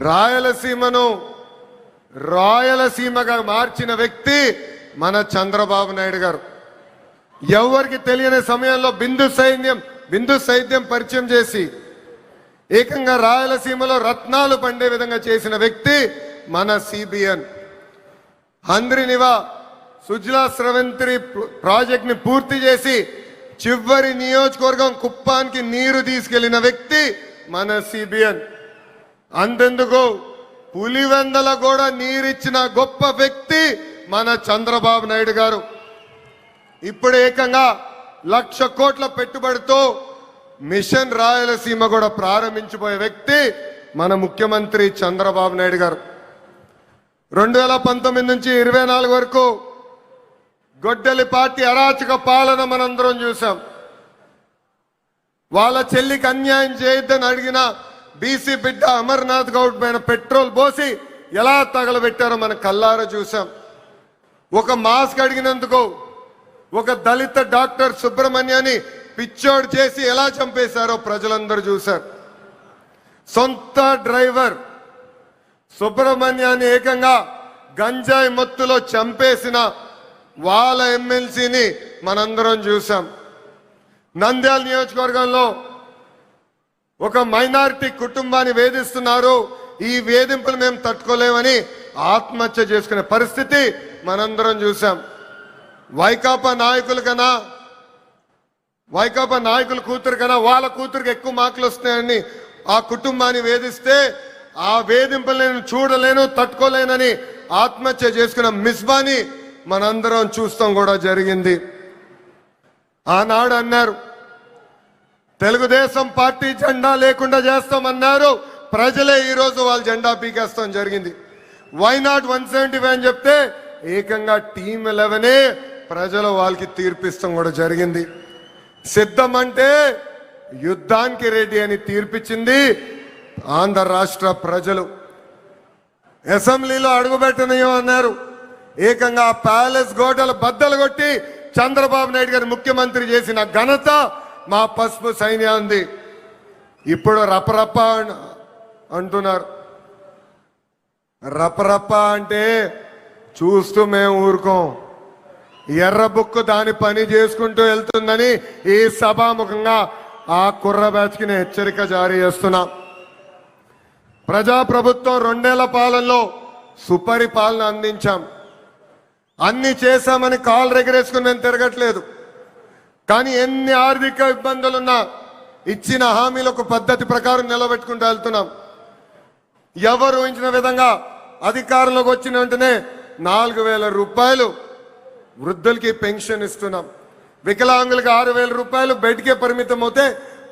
రాయలసీమను రాయలసీమగా మార్చిన వ్యక్తి మన చంద్రబాబు నాయుడు గారు. ఎవరికి తెలియని సమయంలో బిందు సైద్యం పరిచయం చేసి ఏకంగా రాయలసీమలో రత్నాలు పండే విధంగా చేసిన వ్యక్తి మన సిబిఎన్. హంద్రినివా సుజలా స్రవంతి ప్రాజెక్ట్ ని పూర్తి చేసి చివరి నియోజకవర్గం కుప్పానికి నీరు తీసుకెళ్లిన వ్యక్తి మన సిబిఎన్. అంతెందుకు పులివెందల కూడా నీరిచ్చిన గొప్ప వ్యక్తి మన చంద్రబాబు నాయుడు గారు. ఇప్పుడు ఏకంగా 1,00,000 కోట్ల పెట్టుబడితో మిషన్ రాయలసీమ కూడా ప్రారంభించబోయే వ్యక్తి మన ముఖ్యమంత్రి చంద్రబాబు నాయుడు గారు. 2019 నుంచి 24 వరకు గొడ్డలి పార్టీ అరాచక పాలన మనందరం చూసాం. వాళ్ళ చెల్లికి అన్యాయం చేయొద్దని అడిగిన బీసీ బిడ్డ అమర్నాథ్ గౌడ్ పైన పెట్రోల్ పోసి ఎలా తగలబెట్టారో మనం కల్లారా చూసాం. ఒక మాస్క్ అడిగినందుకు ఒక దళిత డాక్టర్ సుబ్రహ్మణ్యాన్ని పిచ్చోడు చేసి ఎలా చంపేశారో ప్రజలందరూ చూశారు. సొంత డ్రైవర్ సుబ్రహ్మణ్యాన్ని ఏకంగా గంజాయి మత్తులో చంపేసిన వాళ్ళ ఎమ్మెల్సీని మనందరం చూసాం. నంద్యాల నియోజకవర్గంలో ఒక మైనారిటీ కుటుంబాన్ని వేధిస్తున్నారు, ఈ వేధింపులు మేము తట్టుకోలేమని ఆత్మహత్య చేసుకునే పరిస్థితి మనందరం చూసాం. వైకాపా నాయకుల కూతురు కన్నా వాళ్ళ కూతురికి ఎక్కువ మార్కులు వస్తున్నాయని ఆ కుటుంబాన్ని వేధిస్తే ఆ వేధింపులు నేను చూడలేను తట్టుకోలేనని ఆత్మహత్య చేసుకున్న మిస్బాని మనందరం చూస్తాం కూడా జరిగింది. ఆనాడు అన్నారు తెలుగుదేశం పార్టీ జెండా లేకుండా చేస్తామన్నారు, ప్రజలే ఈరోజు వాళ్ళ జెండా పీకేస్తాం జరిగింది. వై నాట్ 175 అని చెప్తే ఏకంగా టీమ్ 11 ప్రజలు వాళ్ళకి తీర్పిస్తాం కూడా జరిగింది. సిద్ధం అంటే యుద్ధానికి రెడీ అని తీర్పిచ్చింది ఆంధ్ర రాష్ట్ర ప్రజలు. అసెంబ్లీలో అడుగుపెట్టనయ్యో అన్నారు, ఏకంగా ప్యాలెస్ గోడలు బద్దలు కొట్టి చంద్రబాబు నాయుడు గారు ముఖ్యమంత్రి చేసిన ఘనత మా పసుపు సైన్యాన్ని. ఇప్పుడు రపరప్ప అంటున్నారు. రపరప్ప అంటే చూస్తూ మేము ఊరుకోం, ఎర్ర బుక్కు దాని పని చేసుకుంటూ వెళ్తుందని ఈ సభాముఖంగా ఆ కుర్ర బ్యాచ్కి నేను హెచ్చరిక జారీ చేస్తున్నా. ప్రజాప్రభుత్వం 2 ఏళ్ల పాలనలో సుపరిపాలన అందించాం, అన్ని చేశామని కాలు రెగరేసుకుని మేము తిరగట్లేదు. కానీ ఎన్ని ఆర్థిక ఇబ్బందులున్నా ఇచ్చిన హామీలు ఒక పద్ధతి ప్రకారం నిలబెట్టుకుంటూ వెళ్తున్నాం. ఎవరు ఊహించిన విధంగా అధికారంలోకి వచ్చిన వెంటనే 4,000 రూపాయలు వృద్ధులకి పెన్షన్ ఇస్తున్నాం. వికలాంగులకి 6,000 రూపాయలు బెడ్కే పరిమితం అవుతే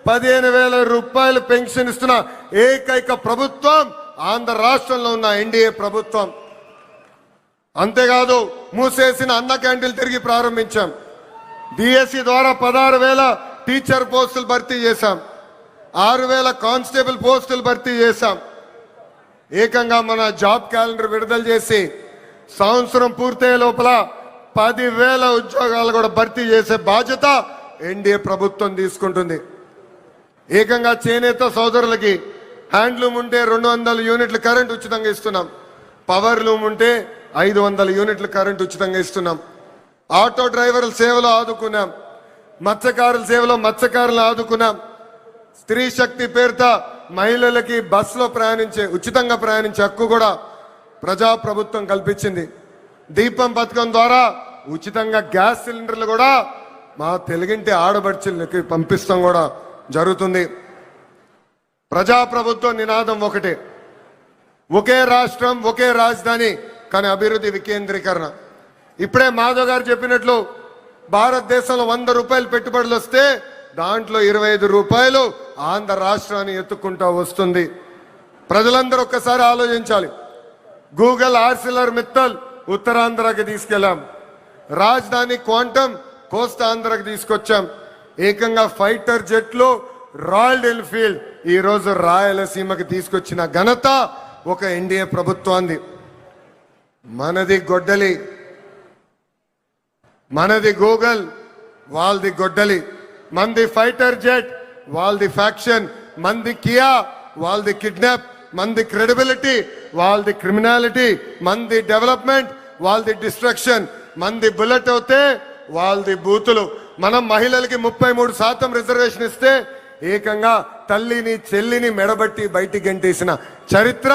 15,000 రూపాయలు పెన్షన్ ఇస్తున్న ఏకైక ప్రభుత్వం ఆంధ్ర రాష్ట్రంలో ఉన్న ఎన్డీఏ ప్రభుత్వం. అంతేకాదు మూసేసిన అన్న క్యాంటీన్లు తిరిగి ప్రారంభించాం. డిఎస్సి ద్వారా 16,000 టీచర్ పోస్టులు భర్తీ చేశాం, 6,000 కానిస్టేబుల్ పోస్టులు భర్తీ చేశాం. ఏకంగా మన జాబ్ క్యాలెండర్ విడుదల చేసి సంవత్సరం పూర్తయ్యే లోపల 10,000 ఉద్యోగాలు కూడా భర్తీ చేసే బాధ్యత ఎన్డీఏ ప్రభుత్వం తీసుకుంటుంది. ఏకంగా చేనేత సోదరులకి హ్యాండ్లూమ్ ఉంటే 200 యూనిట్ల కరెంట్ ఉచితంగా ఇస్తున్నాం, పవర్ లూమ్ ఉంటే 500 యూనిట్ల కరెంట్ ఉచితంగా ఇస్తున్నాం. ఆటో డ్రైవర్ల సేవలో ఆదుకున్నాం, మత్స్యకారుల సేవలో మత్స్యకారులు ఆదుకున్నాం. స్త్రీ శక్తి పేరుతో మహిళలకి బస్సులో ఉచితంగా ప్రయాణించే హక్కు కూడా ప్రజాప్రభుత్వం కల్పించింది. దీపం పథకం ద్వారా ఉచితంగా గ్యాస్ సిలిండర్లు కూడా మా తెలుగింటి ఆడబడుచులకి పంపిస్తాం కూడా జరుగుతుంది. ప్రజాప్రభుత్వం నినాదం ఒకటే, ఒకే రాష్ట్రం ఒకే రాజధాని కానీ అభివృద్ధి వికేంద్రీకరణ. ఇప్పుడే మాధవ్ గారు చెప్పినట్లు భారతదేశంలో 100 రూపాయలు పెట్టుబడులు వస్తే దాంట్లో 25 రూపాయలు ఆంధ్ర రాష్ట్రాన్ని ఎత్తుకుంటా వస్తుంది. ప్రజలందరూ ఒక్కసారి ఆలోచించాలి. గూగుల్ ఆర్సిలర్ మిత్తల్ ఉత్తరాంధ్రకి తీసుకెళ్లాం, రాజధాని క్వాంటమ్ కోస్తాంధ్రకి తీసుకొచ్చాం. ఏకంగా ఫైటర్ జెట్లు రాయల్ ఎన్ఫీల్డ్ ఈ రోజు రాయలసీమకి తీసుకొచ్చిన ఘనత ఒక ఎన్డీఏ ప్రభుత్వాన్ని. మనది గొడ్డలి, మనది గూగుల్, వాళ్ళది గొడ్డలి. మంది ఫైటర్ జెట్, వాళ్ళది ఫ్యాక్షన్. మంది కియా, వాళ్ళది కిడ్నాప్. మంది క్రెడిబిలిటీ, వాళ్ళది క్రిమినాలిటీ, మంది డెవలప్మెంట్, వాళ్ళది డిస్ట్రక్షన్. మంది బుల్లెట్ అవుతే వాళ్ళది బూతులు. మనం మహిళలకి 33% రిజర్వేషన్ ఇస్తే ఏకంగా తల్లిని చెల్లిని మెడబట్టి బయటికి గంటేసిన చరిత్ర